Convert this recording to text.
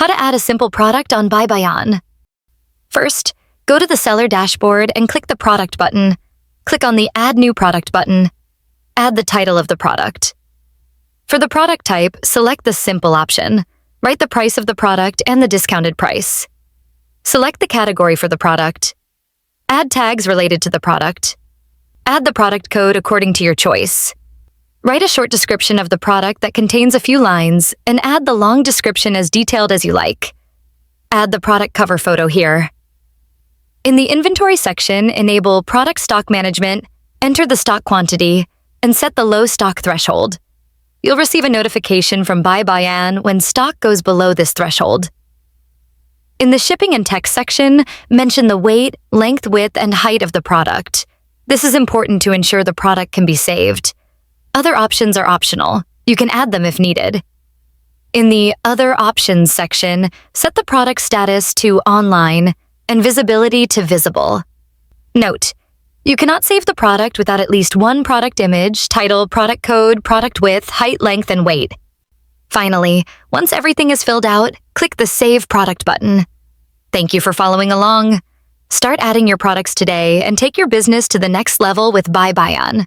How to add a simple product on buybayan. First, go to the seller dashboard and click the product button. Click on the Add New Product button. Add the title of the product. For the product type, select the Simple option. Write the price of the product and the discounted price. Select the category for the product. Add tags related to the product. Add the product code according to your choice. Write a short description of the product that contains a few lines and add the long description as detailed as you like. Add the product cover photo here. In the inventory section, enable product stock management, enter the stock quantity, and set the low stock threshold. You'll receive a notification from buybayan when stock goes below this threshold. In the shipping and text section, mention the weight, length, width, and height of the product. This is important to ensure the product can be saved. Other options are optional. You can add them if needed. In the Other Options section, set the product status to Online and visibility to Visible. Note: you cannot save the product without at least one product image, title, product code, product width, height, length, and weight. Finally, once everything is filled out, click the Save Product button. Thank you for following along. Start adding your products today and take your business to the next level with buybayan.